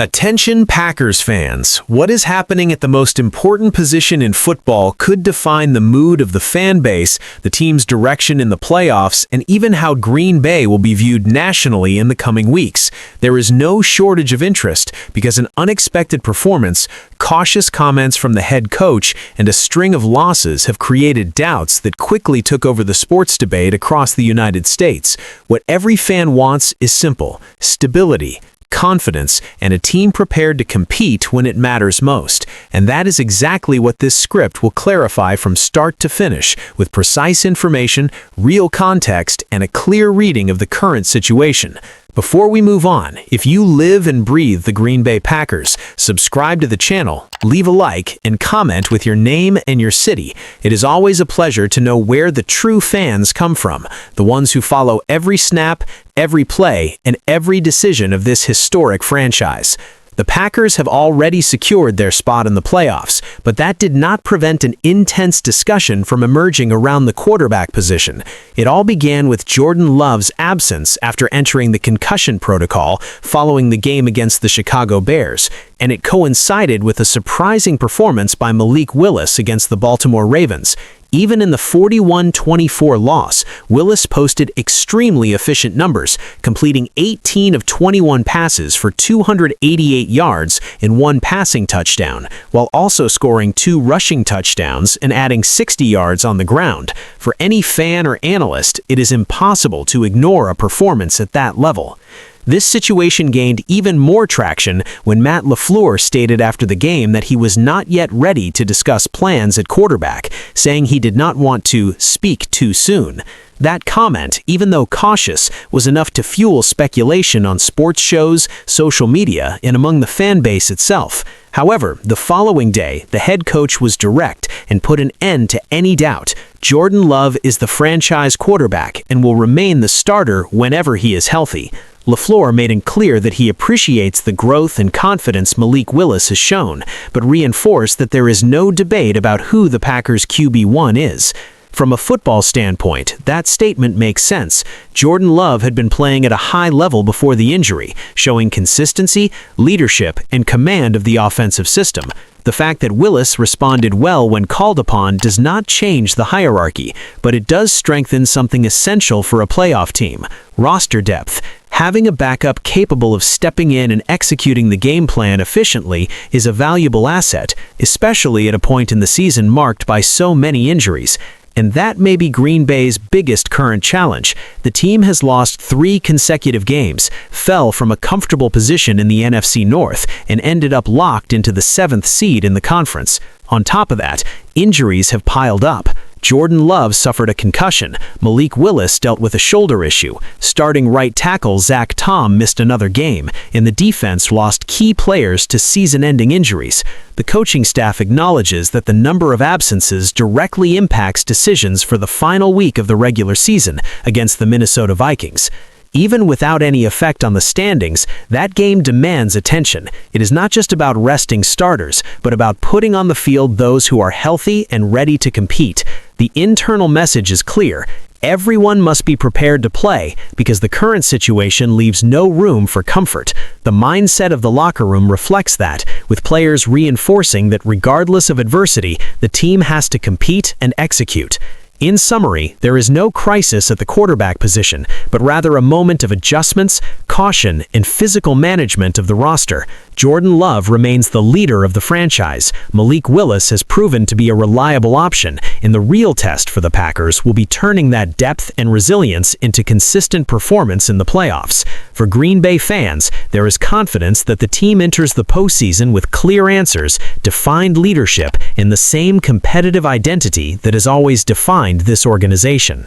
Attention Packers fans, what is happening at the most important position in football could define the mood of the fan base, the team's direction in the playoffs, and even how Green Bay will be viewed nationally in the coming weeks. There is no shortage of interest because an unexpected performance, cautious comments from the head coach, and a string of losses have created doubts that quickly took over the sports debate across the United States. What every fan wants is simple: stability, confidence, and a team prepared to compete when it matters most. And that is exactly what this script will clarify from start to finish, with precise information, real context, and a clear reading of the current situation. Before we move on, if you live and breathe the Green Bay Packers, subscribe to the channel, leave a like, and comment with your name and your city. It is always a pleasure to know where the true fans come from, the ones who follow every snap, every play, and every decision of this historic franchise. The Packers have already secured their spot in the playoffs, but that did not prevent an intense discussion from emerging around the quarterback position. It all began with Jordan Love's absence after entering the concussion protocol following the game against the Chicago Bears, and it coincided with a surprising performance by Malik Willis against the Baltimore Ravens. Even in the 41-24 loss, Willis posted extremely efficient numbers, completing 18 of 21 passes for 288 yards and 1 passing touchdown, while also scoring 2 rushing touchdowns and adding 60 yards on the ground. For any fan or analyst, it is impossible to ignore a performance at that level. This situation gained even more traction when Matt LaFleur stated after the game that he was not yet ready to discuss plans at quarterback, saying he did not want to speak too soon. That comment, even though cautious, was enough to fuel speculation on sports shows, social media, and among the fan base itself. However, the following day, the head coach was direct and put an end to any doubt. Jordan Love is the franchise quarterback and will remain the starter whenever he is healthy. LaFleur made it clear that he appreciates the growth and confidence Malik Willis has shown, but reinforced that there is no debate about who the Packers' QB1 is. From a football standpoint, that statement makes sense. Jordan Love had been playing at a high level before the injury, showing consistency, leadership, and command of the offensive system. The fact that Willis responded well when called upon does not change the hierarchy, but it does strengthen something essential for a playoff team: roster depth. Having a backup capable of stepping in and executing the game plan efficiently is a valuable asset, especially at a point in the season marked by so many injuries. And that may be Green Bay's biggest current challenge. The team has lost 3 consecutive games, fell from a comfortable position in the NFC North, and ended up locked into the 7th seed in the conference. On top of that, injuries have piled up. Jordan Love suffered a concussion. Malik Willis dealt with a shoulder issue. Starting right tackle Zach Tom missed another game, and the defense lost key players to season-ending injuries. The coaching staff acknowledges that the number of absences directly impacts decisions for the final week of the regular season against the Minnesota Vikings. Even without any effect on the standings, that game demands attention. It is not just about resting starters, but about putting on the field those who are healthy and ready to compete. The internal message is clear: everyone must be prepared to play, because the current situation leaves no room for comfort. The mindset of the locker room reflects that, with players reinforcing that regardless of adversity, the team has to compete and execute. In summary, there is no crisis at the quarterback position, but rather a moment of adjustments, caution, and physical management of the roster. Jordan Love remains the leader of the franchise. Malik Willis has proven to be a reliable option, and the real test for the Packers will be turning that depth and resilience into consistent performance in the playoffs. For Green Bay fans, there is confidence that the team enters the postseason with clear answers, defined leadership, and the same competitive identity that has always defined this organization.